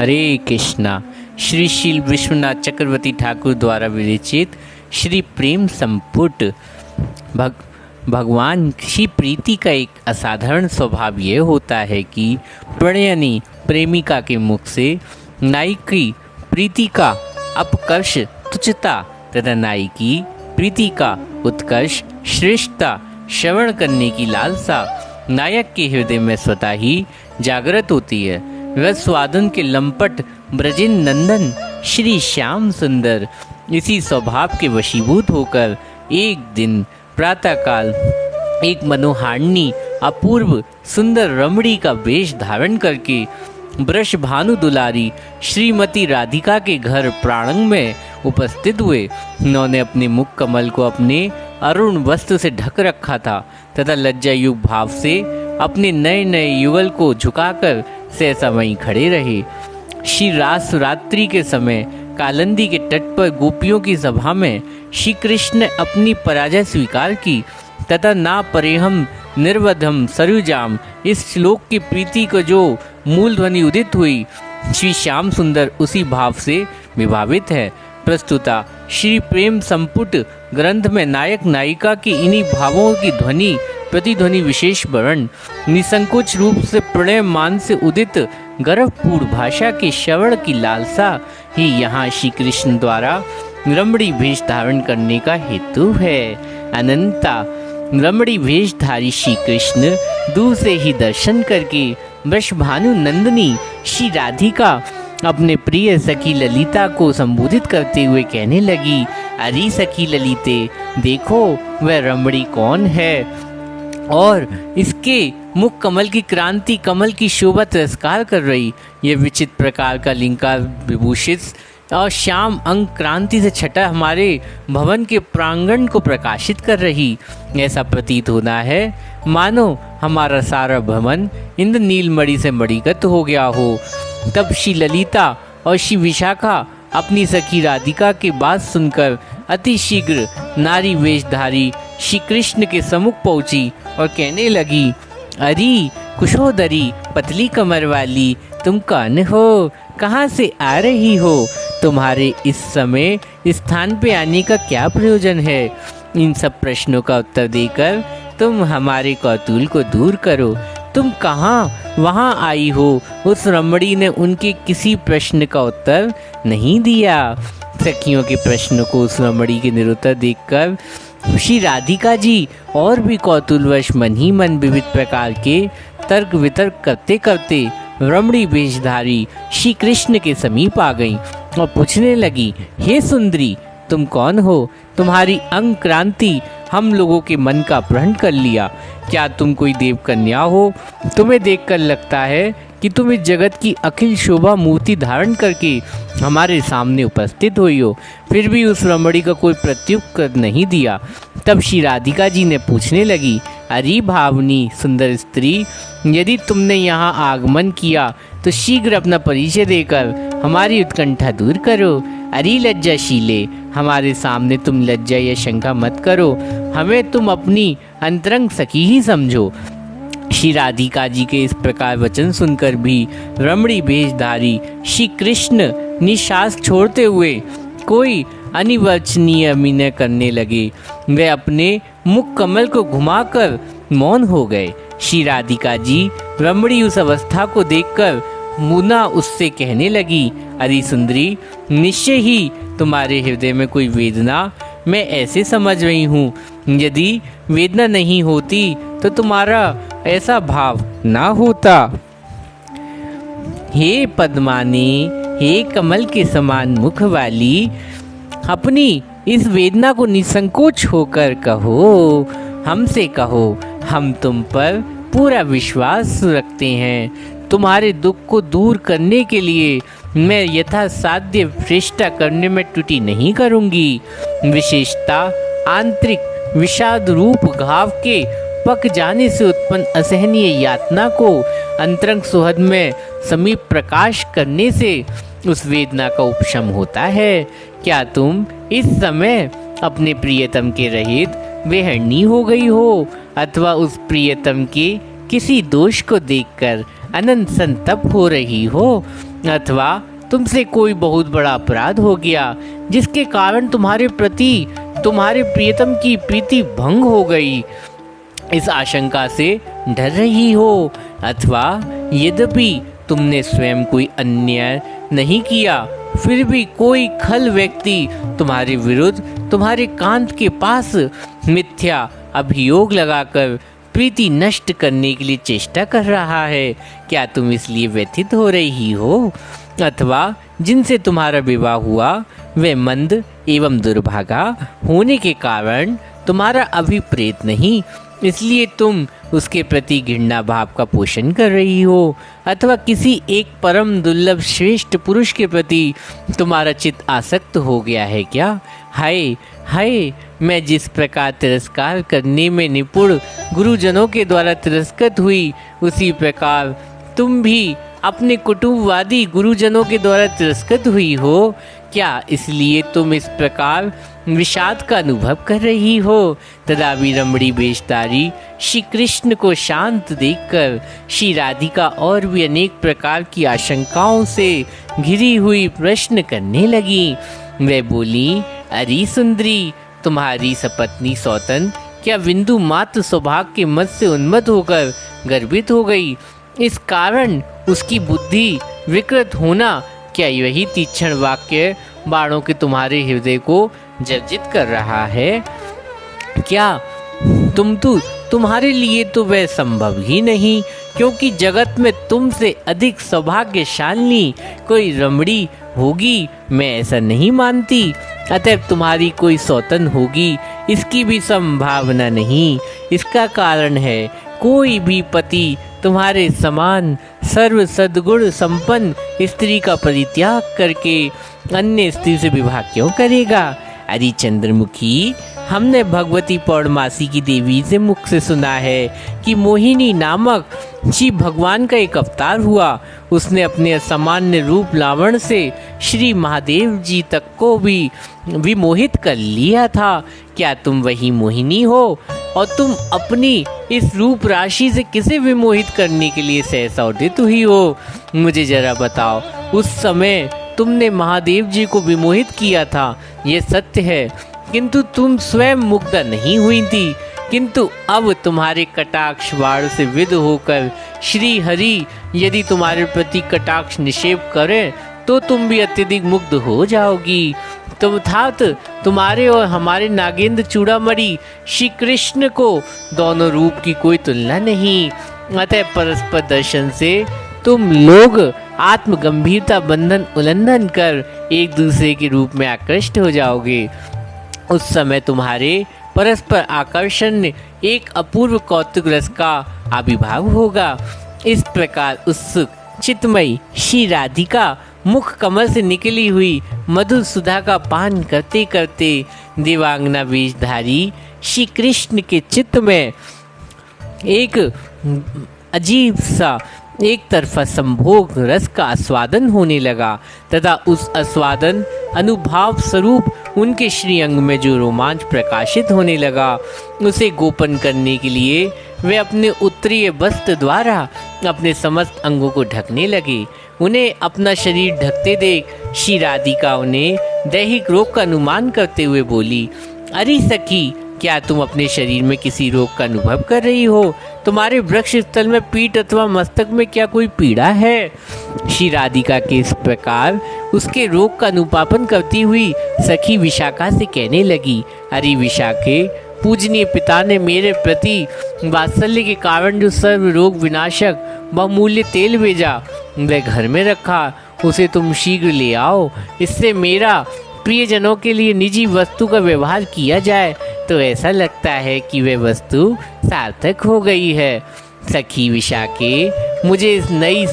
हरे कृष्णा। श्री शील विश्वनाथ चक्रवर्ती ठाकुर द्वारा विरचित श्री प्रेम संपुट। भगवान की प्रीति का एक असाधारण स्वभाव यह होता है कि प्रणयनी प्रेमिका के मुख से नाई की प्रीति का अपकर्ष तुच्छता तथा नाई की प्रीति का उत्कर्ष श्रेष्ठता श्रवण करने की लालसा नायक के हृदय में स्वतः ही जागृत होती है। वह स्वादन के लंपट ब्रजिन नंदन श्री श्याम सुंदर इसी स्वभाव के वशीभूत होकर एक दिन प्रातःकाल एक मनोहारिणी अपूर्व सुंदर रमणी का वेश धारण करके वृषभानु दुलारी श्रीमती राधिका के घर प्रांगण में उपस्थित हुए। उन्होंने अपने मुख कमल को अपने अरुण वस्त्र से ढक रखा था तथा लज्जायुक्त भाव से अपने नए नए युगल को झुकाकर सहसा वहीं खड़े रहे। श्री रात्रि के समय कालिंदी के तट पर गोपियों की सभा में श्री कृष्ण ने अपनी पराजय स्वीकार की तथा ना परेहम निर्वधम सरुजाम इस श्लोक की प्रीति को जो मूल ध्वनि उदित हुई, श्री श्याम सुंदर उसी भाव से विभावित है। प्रस्तुता श्री प्रेम संपुट ग्रंथ में नायक नायिका की इन्हीं भावों की ध्वनि प्रतिध्वनि विशेष वर्ण निसंकोच रूप से प्रणय मान से उदित गर्वपूर्ण भाषा के श्रवण की लालसा ही यहाँ श्री कृष्ण द्वारा रमणी वेश धारण करने का हेतु है। अनंता रमणी वेशधारी श्री कृष्ण दूर से ही दर्शन करके वृषभानु नंदिनी श्री राधिका अपने प्रिय सखी ललिता को संबोधित करते हुए कहने लगी, अरे सखी ललिते, देखो वह रमणी कौन है और इसके मुख कमल की क्रांति कमल की शोभा तिरस्कार कर रही। यह विचित्र प्रकार का लिंगा विभूषित और श्याम अंग क्रांति से छटा हमारे भवन के प्रांगण को प्रकाशित कर रही। ऐसा प्रतीत होना है मानो हमारा सारा भवन इंद्र नीलमणि से मणिगत हो गया हो। तब श्री ललिता और श्री विशाखा अपनी सखी राधिका की बात सुनकर अति शीघ्र नारी वेशधारी श्री कृष्ण के सम्मुख पहुंची और कहने लगी, अरे कुशोदरी पतली कमर वाली, तुम कौन हो, कहाँ से आ रही हो, तुम्हारे इस समय स्थान पे आने का क्या प्रयोजन है। इन सब प्रश्नों का उत्तर देकर तुम हमारे कौतूहल को दूर करो। तुम कहाँ वहाँ आई हो। उस रमणी ने उनके किसी प्रश्न का उत्तर नहीं दिया। सखियों के प्रश्न को उस रमणी के निरुत्तर देखकर श्री राधिका जी और भी कौतूहलवश मन ही मन विविध प्रकार के तर्क वितर्क करते करते रमणी वेशधारी श्री कृष्ण के समीप आ गईं और पूछने लगी, हे सुंदरी, तुम कौन हो, तुम्हारी अंग क्रांति हम लोगों के मन का अपहरण कर लिया। क्या तुम कोई देव कन्या हो? तुम्हें देखकर लगता है कि तुम इस जगत की अखिल शोभा मूर्ति धारण करके हमारे सामने उपस्थित हुई हो। फिर भी उस रमणी का कोई प्रत्युत्तर नहीं दिया। तब श्री राधिका जी ने पूछने लगी, अरे भावनी सुंदर स्त्री, यदि तुमने यहाँ आगमन किया तो शीघ्र अपना परिचय देकर हमारी उत्कंठा दूर करो। अरे लज्जाशीले, हमारे सामने तुम लज्जा या शंका मत करो, हमें तुम अपनी अंतरंग सखी ही समझो। श्री राधिका जी के इस प्रकार वचन सुनकर भी रमणी वेशधारी श्री कृष्ण निश्वास छोड़ते हुए कोई अनिवार्चनीय अभिनय करने लगे। वे अपने मुख कमल को घुमाकर मौन हो गए। श्री राधिका जी रमणी उस अवस्था को देखकर मुना उससे कहने लगी, अरे सुंदरी, निश्चय ही तुम्हारे हृदय में कोई वेदना मैं ऐसे समझ रही हूँ। यदि वेदना नहीं होती तो तुम्हारा ऐसा भाव ना होता। हे पद्मानी, हे कमल के समान मुख वाली, अपनी इस वेदना को निसंकोच होकर कहो, हमसे कहो। हम तुम पर पूरा विश्वास रखते हैं। तुम्हारे दुख को दूर करने के लिए मैं यथासाध्य चेष्टा करने में त्रुटि नहीं करूंगी। विशेषता आंतरिक विषाद रूप घाव के पक जाने से उत्पन्न असहनीय यातना को अंतरंग सुहद में समीप प्रकाश करने से उस वेदना का उपशम होता है। क्या तुम इस समय अपने प्रियतम के रहित बेहरनी हो गई हो अथवा उस प्रियतम के किसी दोष को देखकर अनंत संतप्त हो रही हो? अथवा तुमसे कोई बहुत बड़ा अपराध हो गया जिसके कारण तुम्हारे प्रति तुम्हारे प्रियतम की प्रीति भंग हो गई, इस आशंका से डर रही हो। अथवा यद्यपि तुमने स्वयं कोई अन्याय नहीं किया, फिर भी कोई खल व्यक्ति तुम्हारे विरुद्ध तुम्हारे कांत के पास मिथ्या अभियोग लगाकर प्रीति नष्ट करने के लिए चेष्टा कर रहा है, क्या तुम इसलिए व्यथित हो रही हो? अथवा जिनसे तुम्हारा विवाह हुआ वे मंद एवं दुर्भागा होने के कारण तुम्हारा अभिप्रेत नहीं, इसलिए तुम उसके प्रति घृणा भाव का पोषण कर रही हो। अथवा किसी एक परम दुर्लभ श्रेष्ठ पुरुष के प्रति तुम्हारा चित्त आसक्त हो गया है क्या? हाय हाय, मैं जिस प्रकार तिरस्कार करने में निपुण गुरुजनों के द्वारा तिरस्कृत हुई, उसी प्रकार तुम भी अपने कुटुंबवादी गुरुजनों के द्वारा तिरस्कृत हुई हो। क्या इसलिए तुम इस प्रकार विषाद का अनुभव कर रही हो? तदा विरमणी वेशधारी श्री कृष्ण को शांत देखकर श्री राधिका और भी अनेक प्रकार की आशंकाओं से घिरी हुई प्रश्न करने लगी। वह बोली, अरे सुंदरी, तुम्हारी सपत्नी सौतन क्या बिंदु मात्र सौभाग्य के मत से उन्मत्त होकर गर्वित हो गई? इस कारण उसकी बुद्धि विकृत होना, क्या यही तीक्ष्ण वाक्य बाणों के तुम्हारे हृदय को जर्जित कर रहा है? क्या तुम्हारे लिए तो वह संभव ही नहीं, क्योंकि जगत में तुमसे अधिक सौभाग्यशालिनी कोई रमणी होगी, मैं ऐसा नहीं मानती। अतः तुम्हारी कोई सौतन होगी, इसकी भी संभावना नहीं। इसका कारण है कोई भी पति तुम्हारे समान सर्व सद्गुण संपन्न स्त्री का परित्याग करके अन्य स्त्री से विवाह क्यों करेगा? अरे चंद्रमुखी, हमने भगवती पौर्णमासी की देवी से मुख से सुना है कि मोहिनी नामक शिव भगवान का एक अवतार हुआ। उसने अपने असामान्य रूप लावण से श्री महादेव जी तक को भी विमोहित कर लिया था। क्या तुम वही मोहिनी हो? और तुम अपनी इस रूप राशि से किसे विमोहित करने के लिए सहसा उदित हुई हो? मुझे जरा बताओ। उस समय तुमने महादेव जी को विमोहित किया था, ये सत्य है, किंतु तुम स्वयं मुग्धा नहीं हुई थी। किंतु अब तुम्हारे कटाक्ष बाण से विद होकर श्री हरि यदि तुम्हारे प्रति कटाक्ष निक्षेप करें तो तुम भी अत्यधिक मुग्ध हो जाओगी। अर्थात तुम्हारे और हमारे नागेंद्र चूड़ामणि श्री कृष्ण को दोनों रूप की कोई तुलना नहीं। अतः परस्पर दर्शन से तुम लोग आत्म गंभीरता बंधन उल्लंघन कर एक दूसरे के रूप में आकृष्ट हो जाओगे। उस समय तुम्हारे परस्पर आकर्षण ने एक अपूर्व कौतुक रस का आविर्भाव होगा। इस प्रकार उत्सुक चित्तमयी श्री राधिका मुख कमल से निकली हुई मधुर सुधा का पान करते करते देवांगना वेशधारी श्री कृष्ण के चित्त में एक अजीब सा एक तरफा संभोग रस का आस्वादन होने लगा तथा उस आस्वादन अनुभाव स्वरूप उनके श्री अंग में जो रोमांच प्रकाशित होने लगा, उसे गोपन करने के लिए वे अपने उत्तरीय वस्त्र द्वारा अपने समस्त अंगों को ढकने लगे। उन्हें अपना शरीर ढकते देख श्री राधिका उन्हें दैहिक रोग का अनुमान करते हुए बोली, अरे सखी, क्या तुम अपने शरीर में किसी रोग का अनुभव कर रही हो? तुम्हारे वृक्ष स्थल में पीठ अथवा मस्तक में क्या कोई पीड़ा है? श्री राधिका के इस प्रकार उसके रोग का अनुपापन करती हुई सखी विशाखा से कहने लगी, अरे विशाखे, पूजनीय पिता ने मेरे प्रति वात्सल्य के कारण जो सर्व रोग विनाशक बहुमूल्य तेल भेजा, वह घर में रखा, उसे तुम शीघ्र ले आओ। इससे मेरा प्रियजनों के लिए निजी वस्तु का व्यवहार किया जाए तो ऐसा लगता है कि वह वस्तु सार्थक हो गई है। सखी विशाखे, मुझे इस नई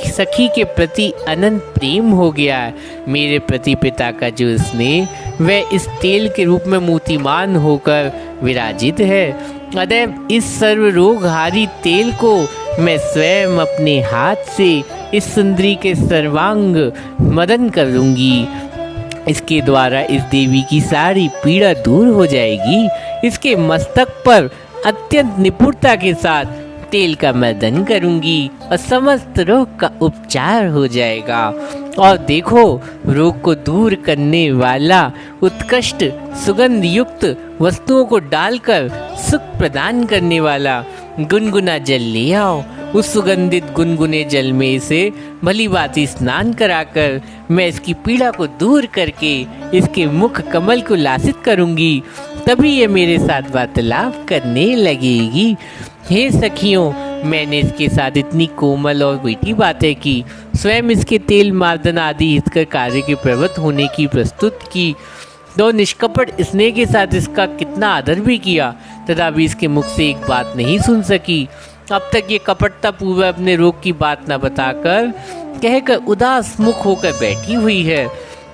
सखी के प्रति अनंत प्रेम हो गया है। मेरे प्रति पिता का जो स्नेह वह इस तेल के रूप में मूर्तिमान होकर विराजित है। अतः इस सर्व रोगहारी तेल को मैं स्वयं अपने हाथ से इस सुंदरी के सर्वांग मदन करूंगी। इसके द्वारा इस देवी की सारी पीड़ा दूर हो जाएगी। इसके मस्तक पर अत्यंत निपुणता के साथ तेल का मर्दन करूंगी और समस्त रोग का उपचार हो जाएगा। और देखो, रोग को दूर करने वाला उत्कृष्ट सुगंध युक्त वस्तुओं को डालकर सुख प्रदान करने वाला गुनगुना जल ले आओ। उस सुगंधित गुनगुने जल में से भली भांति स्नान कराकर मैं इसकी पीड़ा को दूर करके इसके मुख कमल को लासित करूंगी, तभी ये मेरे साथ वार्तालाप करने लगेगी। हे सखियों, मैंने इसके साथ इतनी कोमल और मीठी बातें की, स्वयं इसके तेल मार्दन आदि इसके कार्य के प्रवृत्त होने की प्रस्तुत की, दो निष्कपट स्नेह के साथ इसका कितना आदर भी किया, तथा भी इसके मुख से एक बात नहीं सुन सकी। अब तक ये कपटता पूर्व अपने रोग की बात न बताकर कहकर उदास मुख होकर बैठी हुई है।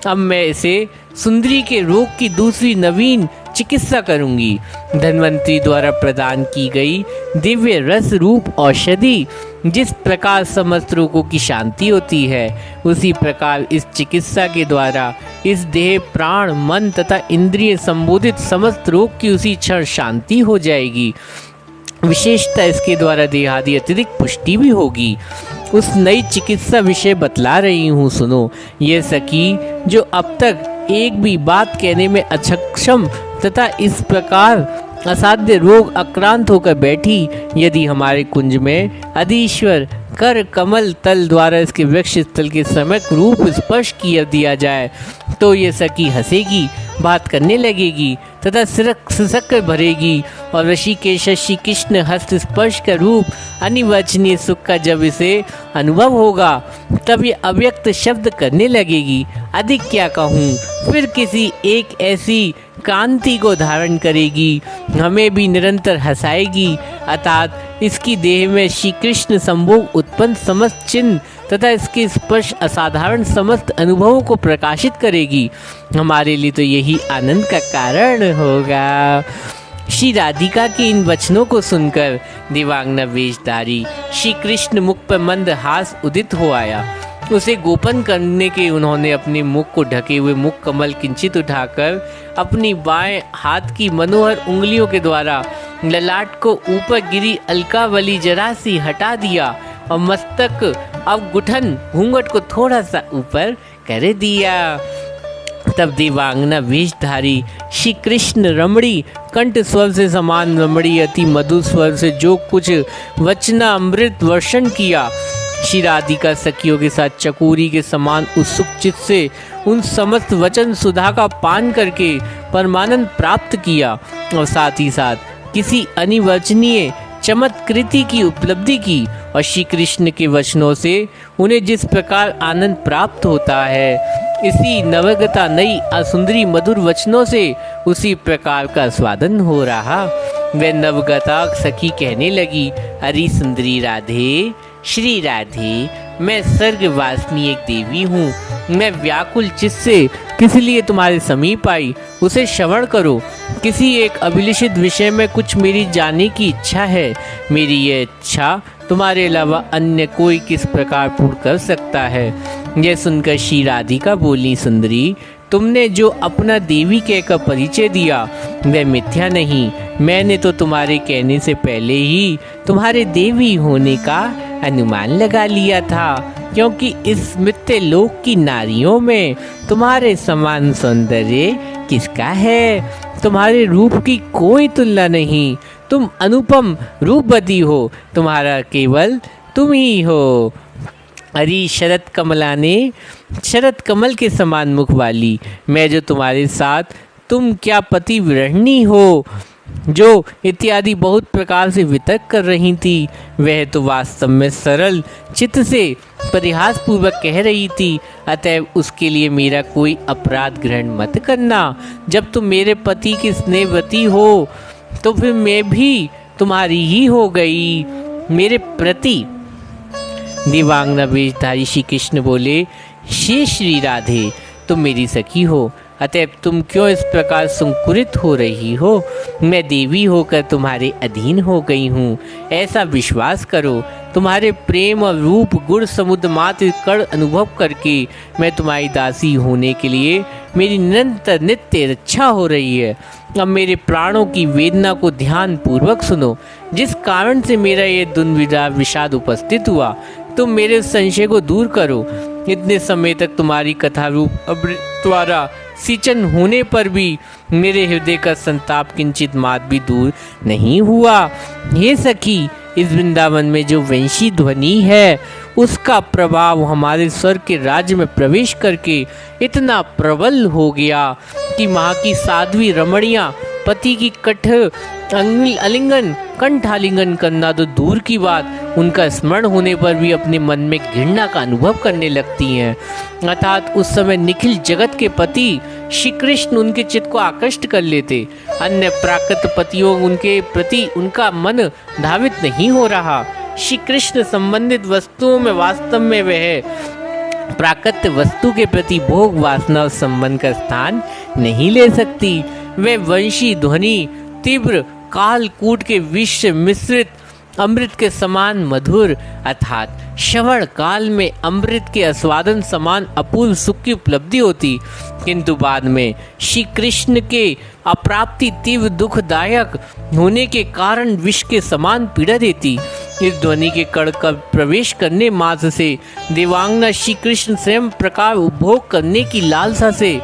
अब मैं इसे सुंदरी के रोग की दूसरी नवीन चिकित्सा करूंगी। धन्वंतरी द्वारा प्रदान की गई दिव्य रस रूप औषधि जिस प्रकार समस्त रोगों की शांति होती है, उसी प्रकार इस चिकित्सा के द्वारा इस देह प्राण मन तथा इंद्रिय संबोधित समस्त रोग की उसी क्षण शांति हो जाएगी। विशेषता इसके द्वारा देहादि अतिरिक्त पुष्टि भी होगी। उस नई चिकित्सा विषय बतला रही हूँ, सुनो। ये सखी जो अब तक एक भी बात कहने में अक्षम तथा इस प्रकार असाध्य रोग आक्रांत होकर बैठी, यदि हमारे कुंज में अधीश्वर कर कमल तल द्वारा इसके वृक्ष स्थल के सम्यक रूप स्पर्श किया दिया जाए, तो ये सखी हंसेगी, बात करने लगेगी तथा सिसक कर भरेगी। और ऋषिकेश श्री कृष्ण हस्त स्पर्श का रूप अनिर्वचनीय सुख का जब इसे अनुभव होगा, तब ये अव्यक्त शब्द करने लगेगी। अधिक क्या कहूँ, फिर किसी एक ऐसी कांति को धारण करेगी, हमें भी निरंतर हंसाएगी। अर्थात इसकी देह में श्री कृष्ण संभोग उत्पन्न समस्त चिन्ह तथा इसके स्पर्श असाधारण समस्त अनुभवों को प्रकाशित करेगी। हमारे लिए तो यही आनंद का कारण होगा। श्री राधिका के इन वचनों को सुनकर दिवांगना वेशधारी श्री कृष्ण मुख पर मंद हास उदित हो आया। उसे गोपन करने के उन्होंने अपने मुख को ढके हुए मुख कमल किंचित उठाकर अपनी बाएं हाथ की मनोहर उंगलियों के द्वारा ललाट को ऊपर गिरी अलकावली जरा सी हटा दिया और मस्तक अवगुठन घूंघट को थोड़ा सा ऊपर कर दिया। तब देवांगना वेशधारी श्री कृष्ण रमणी कंठ स्वर से समान रमणी अति मधुर स्वर से जो कुछ वचना अमृत वर्षण किया, श्री राधिका सखियों के साथ चकोरी के समान उत्सुक चित्त से उन समस्त वचन सुधा का पान करके परमानंद प्राप्त किया और साथ ही साथ किसी अनिर्वचनीय चमत्कृति की उपलब्धि की। और श्री कृष्ण के वचनों से उन्हें जिस प्रकार आनंद प्राप्त होता है, इसी नवगता नई असुंदरी मधुर वचनों से उसी प्रकार का स्वादन हो रहा। वह नवगता सखी कहने लगी, अरे सुंदरी राधे, श्री राधे, मैं स्वर्गवासिनी एक देवी हूँ। मैं व्याकुल चित्त से किस लिए तुम्हारे समीप आई, उसे श्रवण करो। किसी एक अभिलषित विषय में कुछ मेरी जानने की इच्छा है। मेरी यह इच्छा तुम्हारे अलावा अन्य कोई किस प्रकार पूर्ण कर सकता है। यह सुनकर श्री राधिका बोली, सुंदरी, तुमने जो अपना देवी कहकर परिचय दिया वह मिथ्या नहीं। मैंने तो तुम्हारे कहने से पहले ही तुम्हारे देवी होने का अनुमान लगा लिया था, क्योंकि इस मिथ्य लोक की नारियों में तुम्हारे समान सौंदर्य किसका है। तुम्हारे रूप की कोई तुलना नहीं। तुम अनुपम रूपवती हो, तुम्हारा केवल तुम ही हो। अरे शरद कमलाने, शरद कमल के समान मुख वाली, मैं जो तुम्हारे साथ तुम क्या पति विरहिणी हो जो इत्यादि बहुत प्रकार से वितर्क कर रही थी, वह तो वास्तव में सरल चित्त से परिहास पूर्वक कह रही थी। अतएव उसके लिए मेरा कोई अपराध ग्रहण मत करना। जब तुम मेरे पति की स्नेहवती हो तो फिर मैं भी तुम्हारी ही हो गई। मेरे प्रति दिवांगना वेशधारी श्री कृष्ण बोले, श्री राधे, तुम मेरी सखी हो, अतएव तुम क्यों इस प्रकार संकुचित हो रही हो। मैं देवी होकर तुम्हारे अधीन हो गई हूँ, ऐसा विश्वास करो। तुम्हारे प्रेम और रूप गुण समुद्र मात्र कण अनुभव करके मैं तुम्हारी दासी होने के लिए मेरी निरंतर नित्य रक्षा हो रही है। अब मेरे प्राणों की वेदना को ध्यान पूर्वक सुनो, जिस कारण से मेरा ये दुर्विधा विषाद उपस्थित हुआ, तुम मेरे संशय को दूर करो। इतने समय तक तुम्हारी कथा रूप अमृत द्वारा सिंचन होने पर भी मेरे हृदय का संताप किंचित मात्र भी दूर नहीं हुआ। हे सखी, इस वृंदावन में जो वंशी ध्वनि है उसका प्रभाव हमारे स्वर्ग के राज्य में प्रवेश करके इतना प्रबल हो गया कि वहाँ की साध्वी रमणियाँ पति की आलिंगन कंठालिंगन करना तो दूर की बात, उनका स्मरण होने पर भी अपने मन में घृणा का अनुभव करने लगती हैं। अर्थात उस समय निखिल जगत के पति श्री कृष्ण उनके चित्त को आकृष्ट कर लेते। अन्य प्राकृत पतियों उनके प्रति उनका मन धावित नहीं हो रहा। श्री कृष्ण संबंधित वस्तुओं में वास्तव में वह प्राकृत वस्तु के प्रति भोग वासना और संबंध का स्थान नहीं ले सकती। वे वंशी ध्वनि तीव्र कालकूट के विष मिश्रित अमृत के समान मधुर, अर्थात श्रवण काल में अमृत के आस्वादन समान अपूर्व सुख की उपलब्धि होती, किंतु बाद में श्री कृष्ण के अप्राप्ति तीव्र दुखदायक होने के कारण विष के समान पीड़ा देती। इस ध्वनि के कण का प्रवेश करने मात्र से देवांगना श्री कृष्ण स्वयं प्रकार उपभोग करने की लालसा से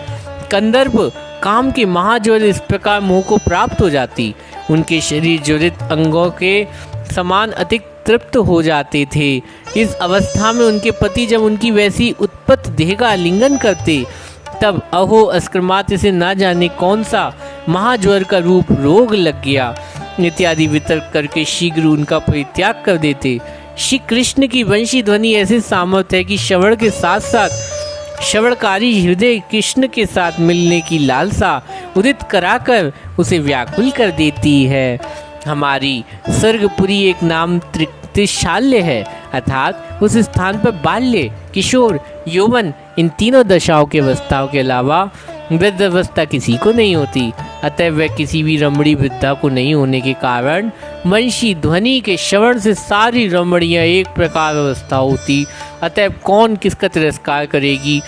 कंदर्प काम के महाज्वर इस प्रकार मोह को प्राप्त हो जाती। उनके शरीर ज्वलित अंगों के समान अधिक तृप्त हो जाते थे। इस अवस्था में उनके पति जब उनकी वैसी उत्पत्त देह का आलिंगन करते, तब अहो अस्क्रमात से न जाने कौन सा महाज्वर का रूप रोग लग गया इत्यादि वितर्क करके शीघ्र उनका परित्याग कर देते। श्री कृष्ण की वंशी ध्वनि ऐसे सामर्थ्य है कि श्रवण के साथ साथ श्रवणकारी हृदय कृष्ण के साथ मिलने की लालसा उदित कराकर उसे व्याकुल कर देती है। हमारी स्वर्गपुरी एक नाम त्रिशाल्य है, अर्थात उस स्थान पर बाल्य, किशोर, यौवन इन तीनों दशाओं के अवस्थाओं के अलावा वृद्ध अवस्था किसी को नहीं होती। अतः वह किसी भी रमणी वृद्धा को नहीं होने के कारण वंशी ध्वनि के श्रवण से सारी रमणियाँ एक प्रकार अवस्था होती। अतः कौन किसका तिरस्कार करेगी,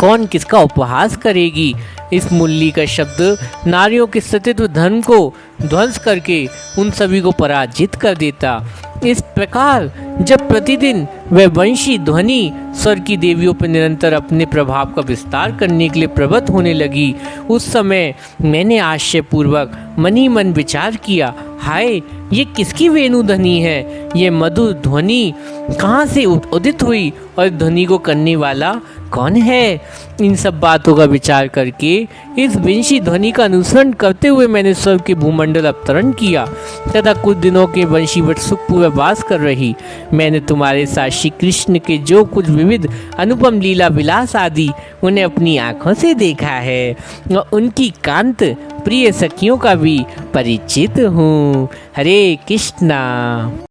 कौन किसका उपहास करेगी। इस मुरली का शब्द नारियों के सतित्व धर्म को ध्वंस करके उन सभी को पराजित कर देता। इस प्रकार जब प्रतिदिन वह वंशी ध्वनि स्वर्ग की देवियों पर निरंतर अपने प्रभाव का विस्तार करने के लिए प्रवृत्त होने लगी, उस समय मैंने आश्चर्यपूर्वक मन ही मन विचार किया, हाय ये किसकी वेणु ध्वनि है, ये मधुर ध्वनि कहाँ से उदित हुई और ध्वनि को करने वाला कौन है। इन सब बातों का विचार करके इस वंशी ध्वनि का अनुसरण करते हुए मैंने स्वर्ग के भूमंडल अवतरण किया तथा कुछ दिनों के वंशीवट सुखपूर्वक वास कर रही। मैंने तुम्हारे साथ श्री कृष्ण के जो कुछ विविध अनुपम लीला विलास आदि उन्हें अपनी आंखों से देखा है और उनकी कांत प्रिय सखियों का भी परिचित हूँ। हरे कृष्णा।